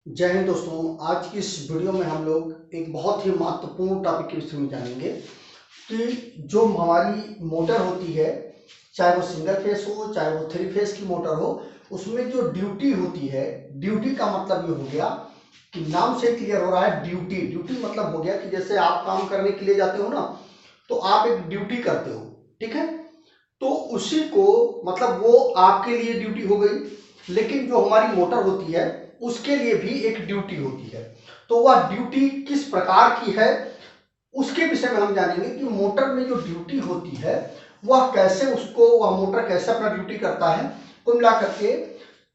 जय हिंद दोस्तों। आज की इस वीडियो में हम लोग एक बहुत ही महत्वपूर्ण टॉपिक के विषय में जानेंगे कि जो हमारी मोटर होती है, चाहे वो सिंगल फेस हो चाहे वो थ्री फेस की मोटर हो, उसमें जो ड्यूटी होती है, ड्यूटी का मतलब ये हो गया कि नाम से क्लियर हो रहा है। ड्यूटी ड्यूटी मतलब हो गया कि जैसे आप काम करने के लिए जाते हो ना, तो आप एक ड्यूटी करते हो, ठीक है। तो उसी को मतलब वो आपके लिए ड्यूटी हो गई, लेकिन जो हमारी मोटर होती है उसके लिए भी एक ड्यूटी होती है। तो वह ड्यूटी किस प्रकार की है उसके विषय में हम जानेंगे कि मोटर में जो ड्यूटी होती है वह कैसे, उसको वह मोटर कैसे अपना ड्यूटी करता है। कुल मिलाकर के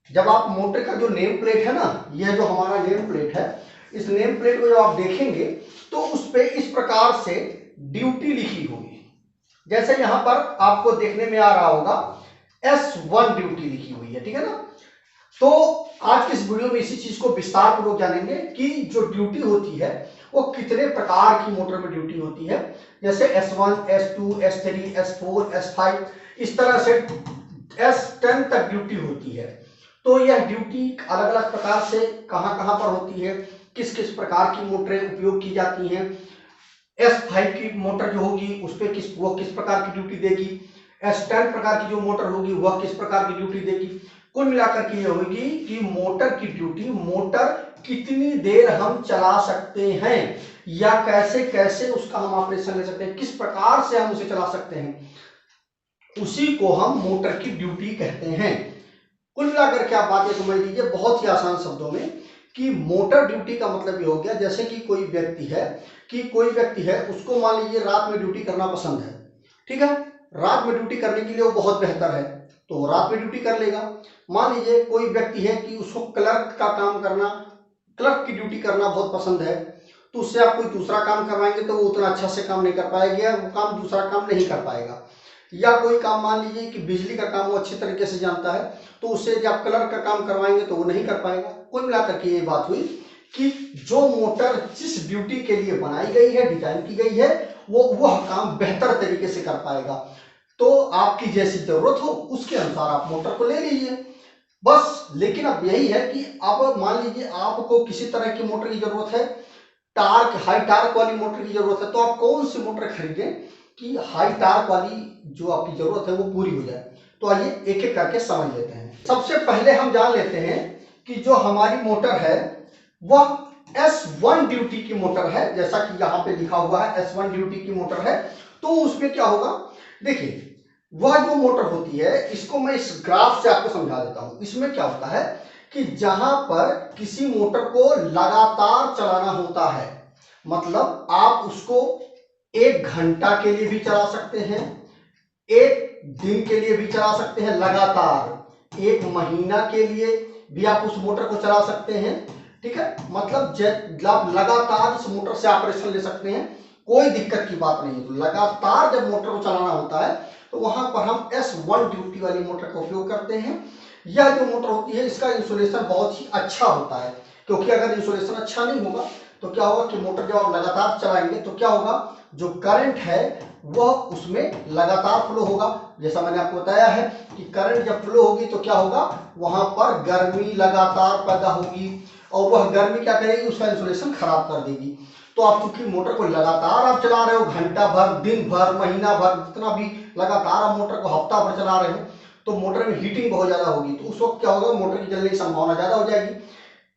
जब आप मोटर का जो नेम प्लेट है ना, यह जो हमारा नेम प्लेट है, इस नेम प्लेट को जब आप देखेंगे तो उस पर इस प्रकार से ड्यूटी लिखी होगी। जैसे यहां पर आपको देखने में आ रहा होगा S1 ड्यूटी लिखी हुई है, ठीक है ना। तो आज की इस वीडियो में इसी चीज को विस्तार पूर्वक जानेंगे कि जो ड्यूटी होती है वो कितने प्रकार की मोटर में ड्यूटी होती है। जैसे S1, S2, S3, S4, S5, इस तरह से S10 तक ड्यूटी होती है। तो यह ड्यूटी अलग अलग प्रकार से कहां कहां पर होती है, किस किस प्रकार की मोटरें उपयोग की जाती हैं। S5 की मोटर जो होगी उस पर किस प्रकार की ड्यूटी देगी, S10 प्रकार की जो मोटर होगी वह किस प्रकार की ड्यूटी देगी। कुल मिलाकर के ये होगी कि मोटर की ड्यूटी, मोटर कितनी देर हम चला सकते हैं या कैसे कैसे उसका हम ऑपरेशन ले सकते हैं, किस प्रकार से हम उसे चला सकते हैं, उसी को हम मोटर की ड्यूटी कहते हैं। कुल मिलाकर के आप बात ये समझ लीजिए बहुत ही आसान शब्दों में कि मोटर ड्यूटी का मतलब ये हो गया, जैसे कि कोई व्यक्ति है उसको मान लीजिए रात में ड्यूटी करना पसंद है, ठीक है। रात में ड्यूटी करने के लिए वो बहुत बेहतर है, तो वो रात में ड्यूटी कर लेगा। मान लीजिए कोई व्यक्ति है कि उसको क्लर्क की ड्यूटी करना बहुत पसंद है, तो उससे आप कोई दूसरा काम करवाएंगे तो वो उतना अच्छा से काम नहीं कर पाएगा, वो काम दूसरा काम नहीं कर पाएगा। या कोई काम मान लीजिए कि बिजली का काम वो अच्छे तरीके से जानता है, तो उससे जब आप क्लर्क का काम करवाएंगे तो वो नहीं कर पाएगा। कुल मिलाकर के ये बात हुई कि जो मोटर जिस ड्यूटी के लिए बनाई गई है, डिजाइन की गई है, वो वह काम बेहतर तरीके से कर पाएगा। तो आपकी जैसी जरूरत हो उसके अनुसार आप मोटर को ले लीजिए बस। लेकिन अब यही है कि अब मान लीजिए आपको किसी तरह की मोटर की जरूरत है, हाई टार्क वाली मोटर की जरूरत है, तो आप कौन सी मोटर खरीदें कि हाई टार्क वाली जो आपकी जरूरत है वो पूरी हो जाए। तो आइए एक एक करके समझ लेते हैं। सबसे पहले हम जान लेते हैं कि जो हमारी मोटर है वह S1 ड्यूटी की मोटर है, जैसा कि यहां पे लिखा हुआ है S1 ड्यूटी की मोटर है। तो उसमें क्या होगा, देखिए वह जो मोटर होती है, इसको मैं इस ग्राफ से आपको समझा देता हूं। इसमें क्या होता है कि जहां पर किसी मोटर को लगातार चलाना होता है, मतलब आप उसको 1 घंटा के लिए भी चला सकते हैं, 1 दिन के लिए भी चला सकते हैं, लगातार 1 महीना के लिए भी आप उस मोटर को चला सकते हैं, ठीक है। मतलब लगातार इस मोटर से ऑपरेशन ले सकते हैं, कोई दिक्कत की बात नहीं है। तो लगातार जब मोटर को चलाना होता है तो वहां पर हम S1 ड्यूटी वाली मोटर का उपयोग करते हैं। यह जो मोटर होती है इसका इंसुलेशन बहुत ही अच्छा होता है, क्योंकि अगर इंसुलेशन अच्छा नहीं होगा तो क्या होगा कि मोटर जब आप लगातार चलाएंगे तो क्या होगा, जो करंट है वह उसमें लगातार फ्लो होगा। जैसा मैंने आपको बताया है कि करंट जब फ्लो होगी तो क्या होगा, वहां पर गर्मी लगातार पैदा होगी और वह गर्मी क्या करेगी, उसका इंसुलेशन खराब कर देगी। तो आप चूंकि मोटर को लगातार आप चला रहे हो, घंटा भर, दिन भर, महीना भर, जितना भी लगातार आप मोटर को हफ्ता भर चला रहे हो, तो मोटर में हीटिंग बहुत ज्यादा होगी। तो उस वक्त क्या होगा, मोटर की जलने की संभावना ज्यादा हो जाएगी।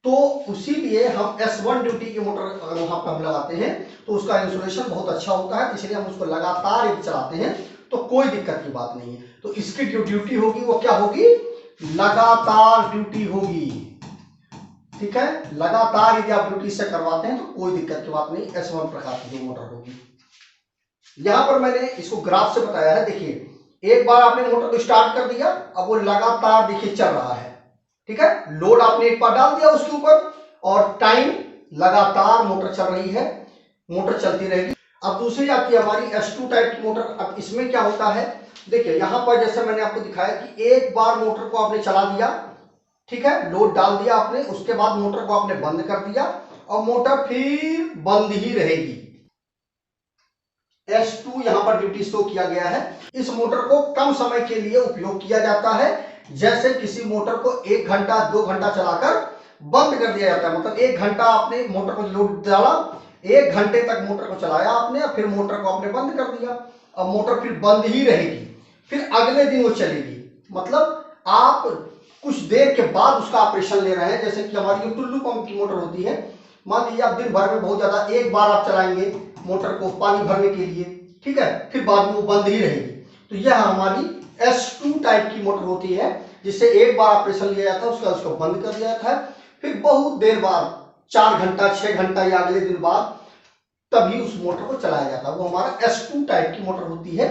तो उसीलिए हम S1 ड्यूटी की मोटर अगर वहां पर हम लगाते हैं तो उसका इंसुलेशन बहुत अच्छा होता है, इसलिए हम उसको लगातार यदि चलाते हैं तो कोई दिक्कत की बात नहीं है। तो इसकी जो ड्यूटी होगी वो क्या होगी, लगातार ड्यूटी होगी, ठीक है। लगातार यदि आप ड्यूटी से करवाते हैं तो कोई दिक्कत की बात नहीं, S1 प्रकार की जो मोटर होगी। यहां पर मैंने इसको ग्राफ से बताया है, देखिए एक बार आपने मोटर को स्टार्ट कर दिया, अब वो लगातार देखिए चल रहा है, ठीक है। लोड आपने एक बार डाल दिया उसके ऊपर और टाइम लगातार मोटर चल रही है, मोटर चलती रहेगी। अब दूसरी आती है हमारी S2 टाइप की मोटर। अब इसमें क्या होता है, देखिए यहां पर जैसे मैंने आपको दिखाया कि एक बार मोटर को आपने चला दिया, ठीक है, लोड डाल दिया आपने, उसके बाद मोटर को आपने बंद कर दिया और मोटर फिर बंद ही रहेगी। S2 यहां पर ड्यूटी शो किया गया है। इस मोटर को कम समय के लिए उपयोग किया जाता है, जैसे किसी मोटर को 1 घंटा 2 घंटा चलाकर बंद कर दिया जाता है। मतलब 1 घंटा आपने मोटर को लोड डाला, 1 घंटे तक मोटर को चलाया आपने, फिर मोटर को आपने बंद कर दिया। अब मोटर फिर बंद ही रहेगी, फिर अगले दिन वो चलेगी। मतलब आप कुछ देर के बाद उसका ऑपरेशन ले रहे हैं। जैसे कि हमारी जो टुल्लू पंप की मोटर होती है, मान लीजिए आप दिन भर में बहुत ज्यादा एक बार आप चलाएंगे मोटर को पानी भरने के लिए, ठीक है, फिर बाद में वो बंद ही रहेगी। तो यह हमारी S2 टाइप की मोटर होती है, जिससे एक बार ऑपरेशन लिया जाता है, उसका उसको बंद कर दिया जाता है, फिर बहुत देर बाद 4 घंटा 6 घंटा या अगले दिन बाद तभी उस मोटर को चलाया जाता है। वो हमारा S2 टाइप की मोटर होती है।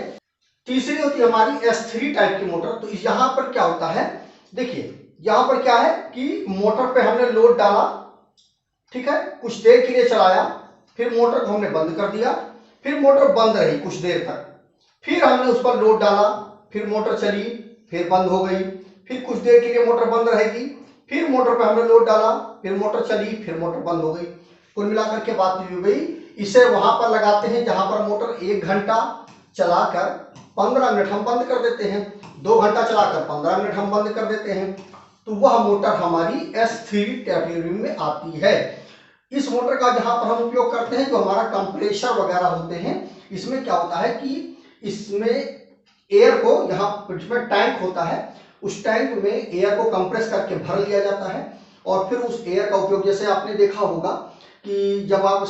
तीसरी होती है हमारी S3 टाइप की मोटर। तो यहाँ पर क्या होता है, देखिए यहाँ पर क्या है कि मोटर पे हमने लोड डाला, ठीक है, कुछ देर के लिए चलाया, फिर मोटर को हमने बंद कर दिया, फिर मोटर बंद रही कुछ देर तक, फिर हमने उस पर लोड डाला, फिर मोटर चली, फिर बंद हो गई, फिर कुछ देर के लिए मोटर बंद रहेगी, फिर मोटर पे हमने लोड डाला, फिर मोटर चली, फिर मोटर बंद हो गई। कुल मिलाकर के बात हो गई। इसे वहां पर लगाते हैं जहां पर मोटर 1 घंटा चलाकर 15 मिनट हम बंद कर देते हैं, 2 घंटा चलाकर 15 मिनट हम बंद कर देते हैं। तो वह मोटर हमारी S3 कैटेगरी में आती है। इस मोटर का जहां पर हम उपयोग करते हैं, जो हमारा कंप्रेसर वगैरह होते हैं, इसमें क्या होता है कि इसमें एयर को, यहाँ जिसमें टैंक होता है, उस टैंक में एयर को कंप्रेस करके भर लिया जाता है, और फिर उस एयर का उपयोग, जैसे आपने देखा होगा कि जब आप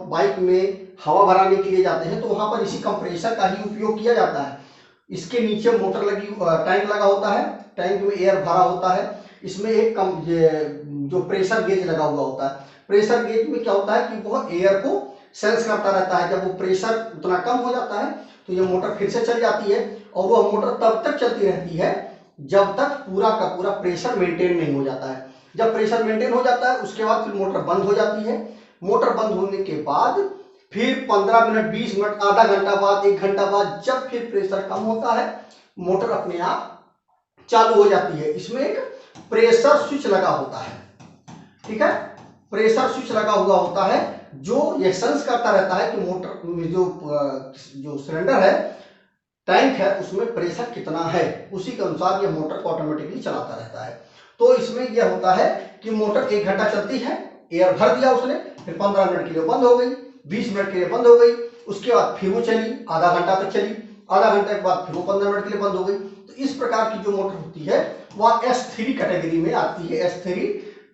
बाइक में हवा भराने के लिए जाते हैं तो वहां पर इसी कंप्रेसर का ही उपयोग किया जाता है। इसके नीचे मोटर लगी, टैंक लगा होता है, टैंक में एयर भरा होता है, इसमें एक जो प्रेशर गेज लगा हुआ होता है। प्रेशर गेज में क्या होता है कि वह एयर को सेंस करता रहता है। जब वो प्रेशर उतना कम हो जाता है तो ये मोटर फिर से चल जाती है, और वह मोटर तब तक चलती रहती है जब तक पूरा का पूरा प्रेशर मेंटेन नहीं हो जाता है। जब प्रेशर मेंटेन हो जाता है उसके बाद फिर मोटर बंद हो जाती है। मोटर बंद होने के बाद फिर 15 मिनट, 20 मिनट, आधा घंटा बाद, 1 घंटा बाद, जब फिर प्रेशर कम होता है, मोटर अपने आप चालू हो जाती है। इसमें एक प्रेशर स्विच लगा होता है, ठीक है, प्रेशर स्विच लगा हुआ होता है, जो ये सेंस करता रहता है कि मोटर में जो सिलेंडर है, टैंक है, उसमें प्रेशर कितना है, उसी के अनुसार ये मोटर को ऑटोमेटिकली चलाता रहता है। तो इसमें यह होता है कि मोटर 1 घंटा चलती है, एयर भर दिया उसने, फिर 15 मिनट के लिए बंद हो गई, 20 मिनट के लिए बंद हो गई, उसके बाद फिर वो चली, आधा घंटा तक चली, आधा घंटे के बाद फिर वो 15 मिनट के लिए बंद हो गई। तो इस प्रकार की जो मोटर होती है वह S3 कैटेगरी में आती है, S3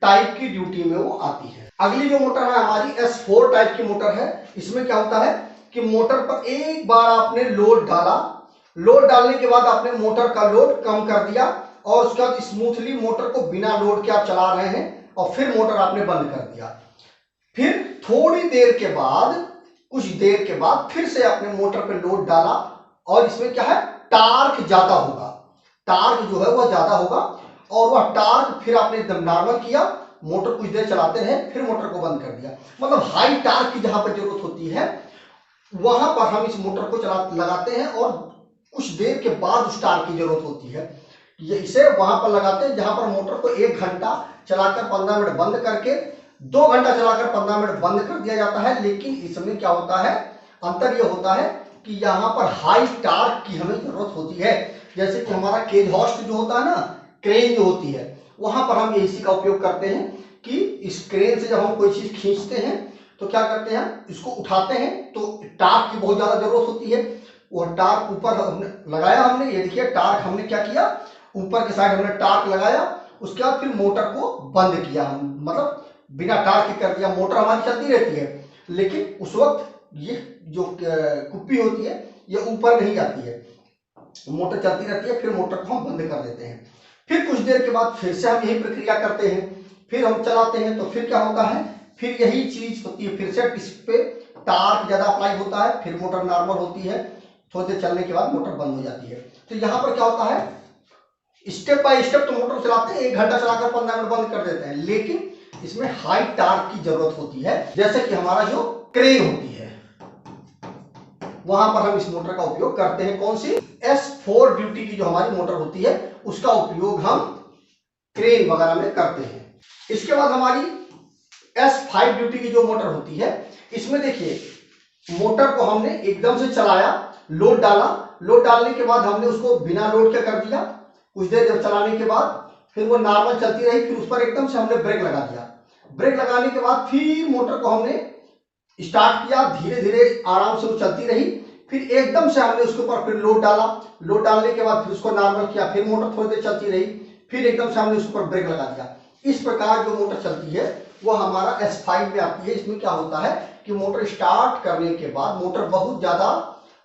टाइप की ड्यूटी में वो आती है। अगली जो मोटर है हमारी S4 टाइप की मोटर है। इसमें क्या होता है कि मोटर पर एक बार आपने लोड डाला, लोड डालने के बाद आपने मोटर का लोड कम कर दिया, और उसके बाद स्मूथली मोटर को बिना लोड के आप चला रहे हैं, और फिर मोटर आपने बंद कर दिया। फिर थोड़ी देर के बाद, कुछ देर के बाद फिर से आपने मोटर पे लोड डाला, और इसमें क्या है, टार्क ज्यादा होगा, टार्क जो है वह ज्यादा होगा, और वह टार्क फिर आपने एकदम नॉर्मल किया, मोटर कुछ देर चलाते रहे, फिर मोटर को बंद कर दिया। मतलब हाई टार्क की जहां पर जरूरत होती है वहां पर हम इस मोटर को लगाते हैं, और कुछ देर के बाद उस टार्क की जरूरत होती है, इसे वहां पर लगाते हैं जहां पर मोटर को 1 घंटा चलाकर 15 मिनट बंद करके 2 घंटा चलाकर 15 मिनट बंद कर दिया जाता है। लेकिन इसमें क्या होता है, अंतर यह होता है कि यहाँ पर हाई टार्क की हमें जरूरत होती है। जैसे कि हमारा केज हॉस्ट जो होता है ना, क्रेन जो होती है, वहां पर हम इसी का उपयोग करते हैं कि इस क्रेन से जब हम कोई चीज खींचते हैं तो क्या करते हैं, इसको उठाते हैं, तो टार्क की बहुत ज्यादा जरूरत होती है। वह टार्क ऊपर लगाया हमने, ये देखिए टार्क हमने क्या किया, ऊपर के साइड हमने टार्क लगाया, उसके बाद फिर मोटर को बंद किया, हम मतलब बिना टार्क के कर दिया। मोटर हमारी चलती रहती है, लेकिन उस वक्त ये जो कुप्पी होती है ये ऊपर नहीं जाती है, मोटर चलती रहती है, फिर मोटर को हम बंद कर देते हैं। फिर कुछ देर के बाद फिर से हम यही प्रक्रिया करते हैं, फिर हम चलाते हैं, तो फिर क्या होता है, फिर यही चीज होती है, फिर से इस पे टार्क ज्यादा अप्लाई होता है, फिर मोटर नॉर्मल होती है, थोड़ी देर चलने के बाद मोटर बंद हो जाती है। तो यहाँ पर क्या होता है, स्टेप बाय स्टेप तो मोटर चलाते हैं, 1 घंटा चलाकर 15 मिनट बंद कर देते हैं, लेकिन इसमें हाई टार्क की जरूरत होती है। जैसे कि हमारा जो क्रेन होती है, वहां पर हम इस मोटर का उपयोग करते हैं। कौन सी, S4 ड्यूटी की जो हमारी मोटर होती है, उसका उपयोग हम क्रेन वगैरह में करते हैं। इसके बाद हमारी S5 ड्यूटी की जो मोटर होती है, इसमें देखिए मोटर को हमने एकदम से चलाया, लोड डाला, लोड डालने के बाद हमने उसको बिना लोड के कर दिया, कुछ देर जब चलाने के बाद फिर वो नॉर्मल चलती रही, फिर उस पर एकदम से हमने ब्रेक लगा दिया। ब्रेक लगाने के बाद फिर मोटर को हमने स्टार्ट किया, धीरे धीरे आराम से वो चलती रही, फिर एकदम से हमने उसके ऊपर फिर लोड डाला। लोड डालने के बाद फिर उसको नॉर्मल किया, फिर मोटर थोड़ी देर चलती रही, फिर एकदम से हमने उसके ऊपर ब्रेक लगा दिया। इस प्रकार जो मोटर चलती है वो हमारा S5 में आती है। इसमें क्या होता है कि मोटर स्टार्ट करने के बाद मोटर बहुत ज्यादा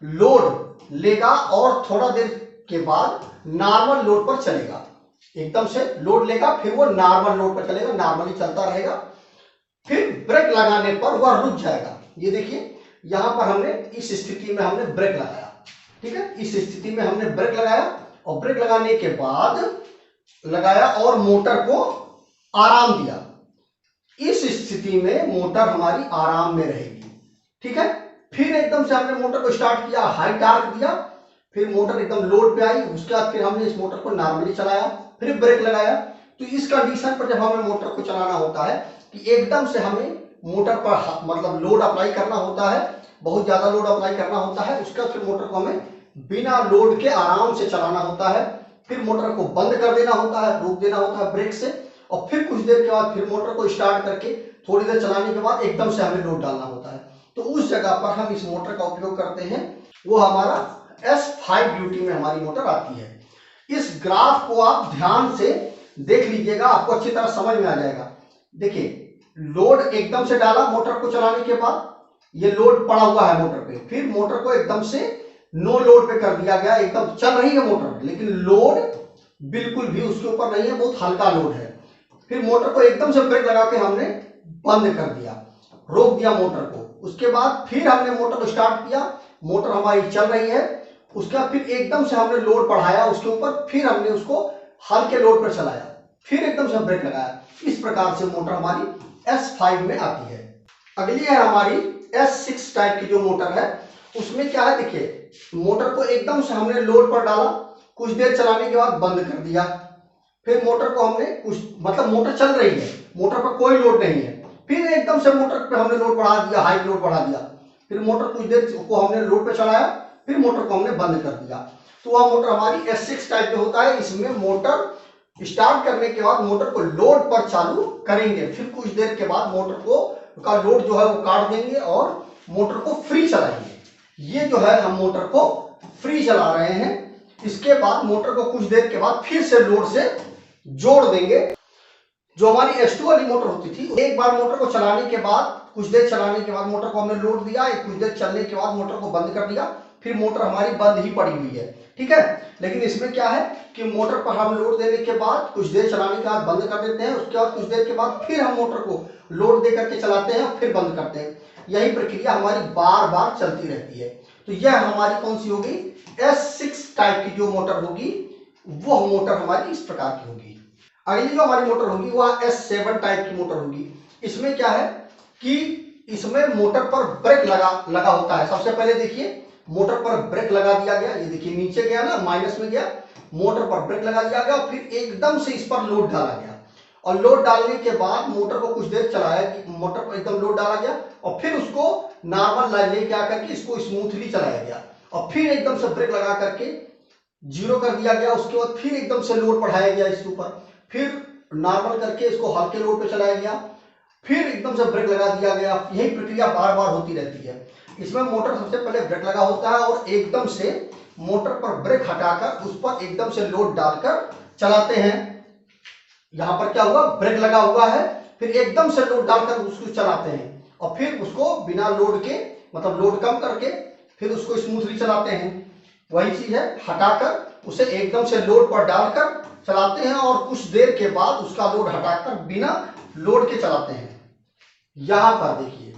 लोड लेगा और थोड़ा देर के बाद नॉर्मल लोड पर चलेगा। एकदम से लोड लेगा, फिर वो नॉर्मल लोड पर चलेगा, नॉर्मली चलता रहेगा, फिर ब्रेक लगाने पर वह रुक जाएगा। ये देखिए यहां पर हमने इस स्थिति में हमने ब्रेक लगाया, ठीक है, इस स्थिति में हमने ब्रेक लगाया और ब्रेक लगाने के बाद लगाया और मोटर को आराम दिया। इस स्थिति में मोटर हमारी आराम में रहेगी, ठीक है। फिर एकदम से हमने मोटर को स्टार्ट किया, हाई टॉर्क दिया, फिर मोटर एकदम लोड पे आई, उसके बाद फिर हमने इस मोटर को नॉर्मली चलाया, फिर ब्रेक लगाया। तो इस कंडीशन पर जब हमें मोटर को चलाना होता है कि एकदम से हमें मोटर पर मतलब लोड अप्लाई करना होता है, बहुत ज्यादा लोड अप्लाई करना होता है, उसके बाद फिर मोटर को हमें बिना लोड के आराम से चलाना होता है। फिर मोटर को बंद कर देना होता है, रोक देना होता है ब्रेक से, और फिर कुछ देर के बाद फिर मोटर को स्टार्ट करके थोड़ी देर चलाने के बाद एकदम से हमें लोड डालना होता है। तो उस जगह पर हम इस मोटर का उपयोग करते हैं, वो हमारा S5 ड्यूटी में हमारी मोटर आती है। इस ग्राफ को आप ध्यान से देख लीजिएगा, आपको अच्छी तरह समझ में आ जाएगा। देखिए लोड एकदम से डाला मोटर को चलाने के बाद, ये लोड पड़ा हुआ है मोटर पे, फिर मोटर को एकदम से नो लोड पे कर दिया गया, एकदम चल रही है मोटर लेकिन लोड बिल्कुल भी उसके ऊपर नहीं है, बहुत हल्का लोड है। फिर मोटर को एकदम से ब्रेक लगा के हमने बंद कर दिया, रोक दिया मोटर को। उसके बाद फिर हमने मोटर को स्टार्ट किया, मोटर हमारी चल रही है, उसके बाद फिर एकदम से हमने लोड बढ़ाया उसके ऊपर, फिर हमने उसको हल्के लोड पर चलाया, फिर एकदम से ब्रेक लगाया। इस प्रकार से मोटर हमारी S5 में आती है। अगली है हमारी S6 टाइप की जो मोटर है, उसमें क्या है, देखिए मोटर को एकदम से हमने लोड पर डाला, कुछ देर चलाने के बाद बंद कर दिया, फिर मोटर को हमने कुछ मतलब मोटर चल रही है, मोटर पर कोई लोड नहीं है, फिर एकदम से मोटर पे हमने लोड बढ़ा दिया, हाई लोड बढ़ा दिया, फिर मोटर कुछ देर को हमने लोड पे चलाया, फिर मोटर को हमने बंद कर दिया। तो वह मोटर हमारी S6 टाइप में होता है। इसमें मोटर स्टार्ट करने के बाद मोटर को लोड पर चालू करेंगे, फिर कुछ देर के बाद मोटर को का लोड जो है वो काट देंगे और मोटर को फ्री चलाएंगे। ये जो है हम मोटर को फ्री चला रहे हैं। इसके बाद मोटर को कुछ देर के बाद फिर से लोड से जोड़ देंगे। जो हमारी S2 वाली मोटर होती थी, एक बार मोटर को चलाने के बाद कुछ देर चलाने के बाद मोटर को हमने लोड दिया, कुछ देर चलने के बाद मोटर को बंद कर दिया, फिर मोटर हमारी बंद ही पड़ी हुई है, ठीक है। लेकिन इसमें क्या है कि मोटर पर हम लोड देने के बाद कुछ देर चलाने के बाद बंद कर देते हैं, उसके बाद कुछ देर के बाद फिर हम मोटर को लोड दे करके चलाते हैं, फिर बंद करते हैं। यही प्रक्रिया हमारी बार बार चलती रहती है। तो यह हमारी कौन सी होगी, S6 टाइप की जो मोटर होगी वो मोटर हमारी इस प्रकार की होगी। अगली जो हमारी मोटर होगी वह S7 टाइप की मोटर होगी। इसमें क्या है कि इसमें मोटर पर ब्रेक लगा होता है। सबसे पहले देखिए मोटर पर ब्रेक लगा दिया गया, ये देखिए नीचे गया ना, माइनस में गया, मोटर पर ब्रेक लगा दिया गया, फिर एकदम से इस पर लोड डाला गया, और लोड डालने के बाद मोटर को कुछ देर चलाया कि मोटर पर एकदम लोड डाला गया, और फिर उसको नॉर्मल लाइन लेके आकर के इसको स्मूथली चलाया गया, और फिर एकदम से ब्रेक लगा करके जीरो कर दिया गया। उसके बाद फिर एकदम से लोड बढ़ाया गया इसके ऊपर, फिर नॉर्मल करके इसको हल्के लोड पे चलाया गया, फिर एकदम से ब्रेक लगा दिया गया। यही प्रक्रिया बार बार होती रहती है। इसमें मोटर सबसे पहले ब्रेक लगा होता है और एकदम से मोटर पर ब्रेक हटाकर उस पर एकदम से लोड डालकर चलाते हैं। यहां पर क्या हुआ, ब्रेक लगा हुआ है, फिर एकदम से लोड डालकर उसको चलाते हैं, और फिर उसको बिना लोड के मतलब लोड कम करके फिर उसको स्मूथली चलाते हैं। वही चीज है, हटाकर उसे एकदम से लोड पर डालकर चलाते हैं, और कुछ देर के बाद उसका लोड हटाकर बिना लोड के चलाते हैं। यहां पर देखिए,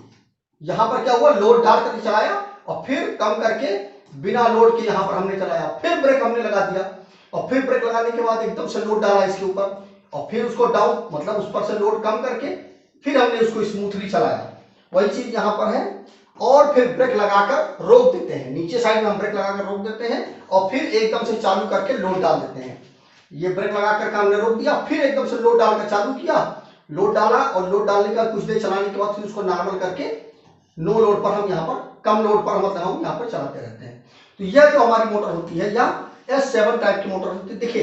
यहां पर क्या हुआ, लोड डाल करके चलाया और फिर कम करके बिना लोड के यहां पर हमने चलाया, फिर ब्रेक हमने लगा दिया, और फिर ब्रेक लगाने के बाद एकदम से लोड डाला इसके ऊपर, और फिर उसको डाउन मतलब उस पर से लोड कम करके फिर हमने उसको स्मूथली चलाया। वही चीज यहां पर है, और फिर ब्रेक लगाकर रोक देते हैं, नीचे साइड में हम ब्रेक लगाकर रोक देते हैं, और फिर एकदम से चालू करके लोड डाल देते हैं। ये ब्रेक लगाकर हमने रोक दिया, फिर एकदम से लोड डालकर चालू किया, लोड डाला, और लोड डालने का कुछ देर चलाने के बाद फिर उसको नॉर्मल करके नो लोड पर हम यहाँ पर कम लोड पर मतलब हम यहाँ पर चलाते रहते हैं। तो यह जो हमारी मोटर होती है, यह S7 टाइप की मोटर होती है। देखिए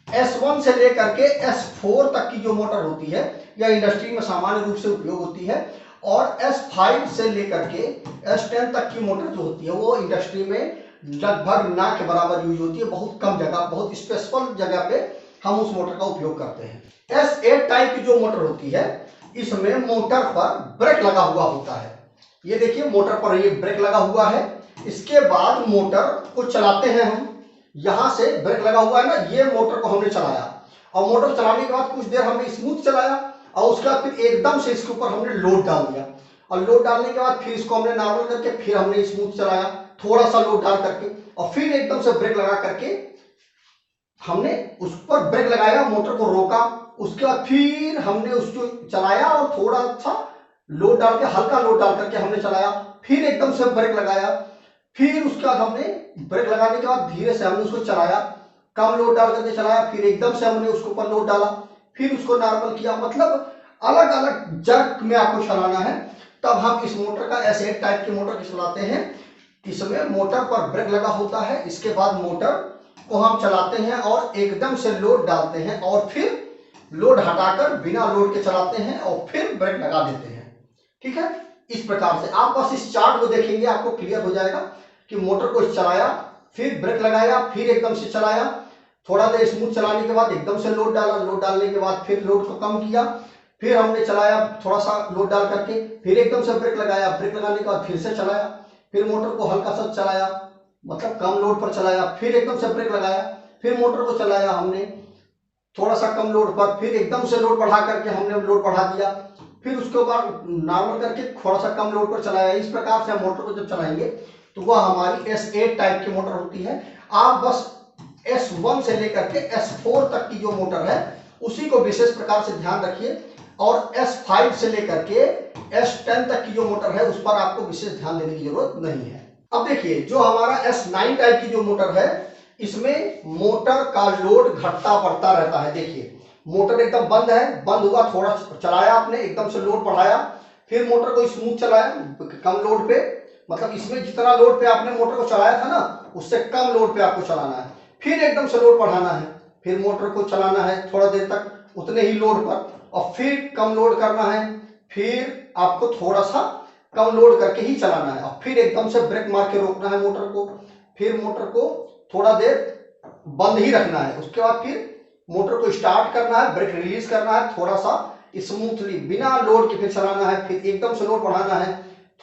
S1 से लेकर के S4 तक की जो मोटर होती है यह इंडस्ट्री में सामान्य रूप से उपयोग होती है, और S5 से लेकर के S10 तक की मोटर जो होती है वो इंडस्ट्री में लगभग ना के बराबर यूज होती है। बहुत कम जगह, बहुत स्पेशल जगह पे हम उस मोटर का उपयोग करते हैं। S8 टाइप की जो मोटर होती है इसमें मोटर पर ब्रेक लगा हुआ होता है। ये देखिए मोटर पर ये ब्रेक लगा हुआ है। इसके बाद मोटर को चलाते हैं हम, यहां से ब्रेक लगा हुआ है ना, ये मोटर को हमने चलाया और मोटर चलाने के बाद कुछ देर हमने स्मूथ चलाया और उसके बाद फिर एकदम से इसके ऊपर हमने लोड डाल दिया और लोड डालने के बाद फिर इसको हमने नॉर्मल करके फिर हमने स्मूथ चलाया, थोड़ा सा लोड डाल करके, और फिर एकदम से ब्रेक लगा करके हमने उस पर ब्रेक लगाया, मोटर को रोका, उसके बाद फिर हमने उसको चलाया और थोड़ा सा लोड डाल के, हल्का लोड डाल करके हमने चलाया, फिर एकदम से ब्रेक लगाया, फिर उसके बाद हमने ब्रेक लगाने के बाद धीरे से हमने उसको चलाया, कम लोड डाल करके चलाया, फिर एकदम से हमने उसके ऊपर लोड डाला, फिर उसको नॉर्मल किया। मतलब अलग अलग जर्क में आपको चलाना है, तब हम इस मोटर का S8 टाइप की मोटर चलाते हैं। इसमें मोटर पर ब्रेक लगा होता है, इसके बाद मोटर को हम चलाते हैं और एकदम से लोड डालते हैं और फिर लोड हटाकर बिना लोड के चलाते हैं और फिर ब्रेक लगा देते हैं। ठीक है, इस प्रकार से आप बस इस चार्ट को देखेंगे आपको क्लियर हो जाएगा कि मोटर को चलाया, फिर ब्रेक लगाया, फिर एकदम से चलाया, थोड़ा देर स्मूथ चलाने के बाद एकदम से लोड डाला, लोड डालने के बाद फिर लोड को कम किया, फिर हमने चलाया थोड़ा सा लोड डाल करके, फिर एकदम से ब्रेक लगाया, ब्रेक लगाने के बाद फिर से चलाया, फिर मोटर को हल्का सा चलाया, मतलब कम लोड पर चलाया, फिर एकदम से ब्रेक लगाया, फिर मोटर को चलाया हमने थोड़ा सा कम लोड पर, फिर एकदम से लोड बढ़ा करके हमने लोड बढ़ा दिया, फिर उसके बाद नॉर्मल करके थोड़ा सा कम लोड पर चलाया। इस प्रकार से हम मोटर को जब चलाएंगे तो वह हमारी S8 टाइप की मोटर होती है। आप बस S1 से लेकर के S4 तक की जो मोटर है उसी को विशेष प्रकार से ध्यान रखिए, और S5 से लेकर के S10 तक की जो मोटर है उस पर आपको विशेष ध्यान देने की जरूरत नहीं है। अब देखिए जो हमारा S9 टाइप की जो मोटर है इसमें मोटर का लोड घटता बढ़ता रहता है। देखिए मोटर एकदम बंद है, बंद हुआ, थोड़ा चलाया आपने, एकदम से लोड बढ़ाया, फिर मोटर को स्मूथ चलाया कम लोड पे, मतलब इसमें जितना लोड पे आपने मोटर को चलाया था ना उससे कम लोड पे आपको चलाना है, फिर एकदम से लोड बढ़ाना है, फिर मोटर को चलाना है थोड़ा देर तक उतने ही लोड पर और फिर कम लोड करना है, फिर आपको थोड़ा सा कम लोड करके ही चलाना है और फिर एकदम से ब्रेक मार के रोकना है मोटर को, फिर मोटर को थोड़ा देर बंद ही रखना है, उसके बाद फिर मोटर को स्टार्ट करना है, ब्रेक रिलीज करना है, थोड़ा सा स्मूथली बिना लोड के फिर चलाना है, फिर एकदम से लोड बढ़ाना है,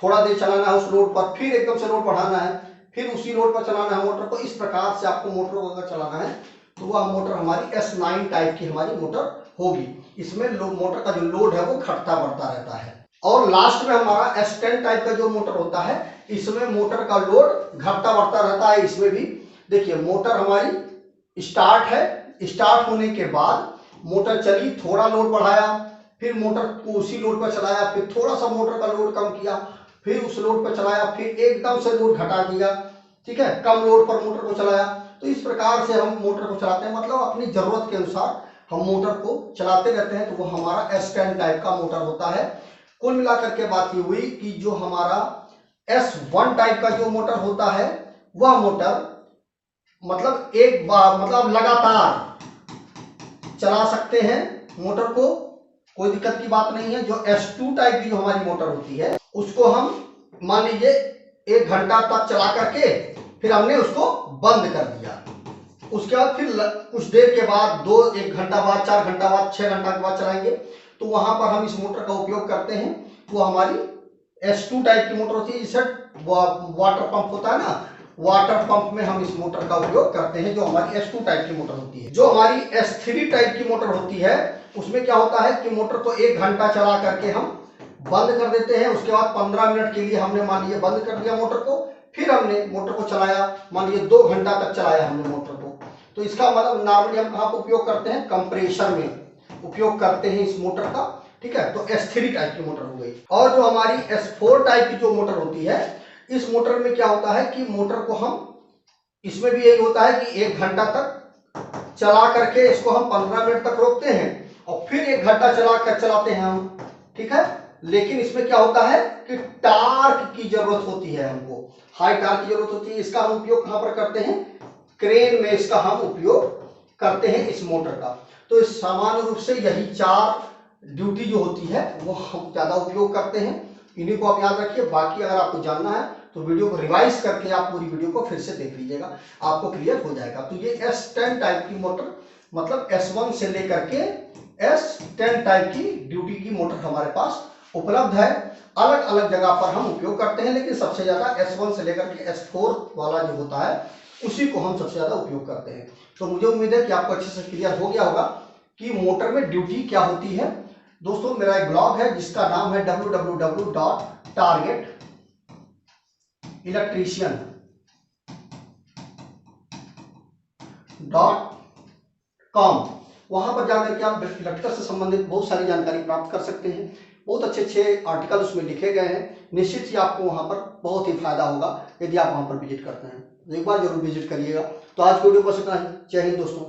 थोड़ा देर चलाना है उस लोड पर, फिर एकदम से लोड बढ़ाना है, फिर उसी लोड पर चलाना है मोटर को। इस प्रकार से आपको मोटर को अगर चलाना है तो वह मोटर हमारी S9 टाइप की हमारी मोटर होगी। इसमें मोटर का जो लोड है वो घटता बढ़ता रहता है। और लास्ट में हमारा S10 टाइप का जो मोटर होता है इसमें मोटर का लोड घटता बढ़ता रहता है। इसमें भी देखिए मोटर हमारी स्टार्ट है, स्टार्ट होने के बाद मोटर चली, थोड़ा लोड बढ़ाया, फिर मोटर को उसी लोड पर चलाया, फिर थोड़ा सा मोटर का लोड कम किया, फिर उस लोड पर चलाया, फिर एकदम से लोड घटा दिया, ठीक है, कम लोड पर मोटर को चलाया। तो इस प्रकार से हम मोटर को चलाते हैं, मतलब अपनी जरूरत के अनुसार हम मोटर को चलाते रहते हैं, तो वो हमारा S10 टाइप का मोटर होता है। कुल मिलाकर के बात ये हुई कि जो हमारा S1 टाइप का जो मोटर होता है वह मोटर मतलब एक बार मतलब लगातार चला सकते हैं मोटर को, कोई दिक्कत की बात नहीं है। जो S2 टाइप की जो हमारी मोटर होती है उसको हम मान लीजिए 1 घंटा तक चला करके फिर हमने उसको बंद कर दिया, उसके बाद फिर कुछ देर के बाद 1 घंटा बाद, 4 घंटा बाद, 6 घंटा के बाद चलाएंगे, तो वहां पर हम इस मोटर का उपयोग करते हैं। वो हमारी S2 टाइप की मोटर होती है, जिसे वाटर पंप होता है ना, वाटर पंप में हम इस मोटर का उपयोग करते हैं, जो हमारी S2 टाइप की मोटर होती है। जो हमारी S3 टाइप की मोटर होती है उसमें क्या होता है कि मोटर को 1 घंटा चला करके हम बंद कर देते हैं, उसके बाद 15 मिनट के लिए हमने मान लीजिए बंद कर दिया मोटर को, फिर हमने मोटर को चलाया, मान लीजिए 2 घंटा तक चलाया हमने मोटर को। तो इसका मतलब नॉर्मली हम कहाँ पर उपयोग करते हैं, कंप्रेसर में उपयोग करते हैं इस मोटर का, ठीक है। तो S3 टाइप की मोटर हो गई। और जो हमारी S4 टाइप की जो मोटर होती है, इस मोटर में क्या होता है कि मोटर को हम, इसमें भी यही होता है कि 1 घंटा तक चला करके इसको हम 15 मिनट तक रोकते हैं और फिर 1 घंटा चला कर चलाते हैं हम, ठीक है। लेकिन इसमें क्या होता है कि टार्क की जरूरत होती है, हमको हाई टार्क की जरूरत होती है। इसका हम उपयोग कहां पर करते हैं, क्रेन में इसका हम उपयोग करते हैं इस मोटर का। तो सामान्य रूप से यही 4 ड्यूटी जो होती है वो हम ज़्यादा उपयोग करते हैं, इन्हीं को आप याद रखिए। बाकी अगर आपको जानना है तो वीडियो को रिवाइज करके आप पूरी वीडियो को फिर से देख लीजिएगा, आपको क्लियर हो जाएगा। तो ये S10 टाइप की मोटर, मतलब S1 से लेकर के S10 टाइप की ड्यूटी की मोटर हमारे पास उपलब्ध है। अलग अलग जगह पर हम उपयोग करते हैं, लेकिन सबसे ज्यादा S1 से लेकर के S4 वाला जो होता है उसी को हम सबसे ज्यादा उपयोग करते हैं। तो मुझे उम्मीद है कि आपको अच्छे से क्लियर हो गया होगा कि मोटर में ड्यूटी क्या होती है। दोस्तों मेरा एक ब्लॉग है जिसका नाम है www.targetelectrician.com। वहां पर जाकर के आप इलेक्ट्रिकल से संबंधित बहुत सारी जानकारी प्राप्त कर सकते हैं। बहुत अच्छे अच्छे आर्टिकल उसमें लिखे गए हैं। निश्चित ही आपको वहां पर बहुत ही फायदा होगा यदि आप वहां पर विजिट करते हैं। तो एक बार जरूर विजिट करिएगा। तो आज वीडियो बस इतना ही। जय हिंद दोस्तों।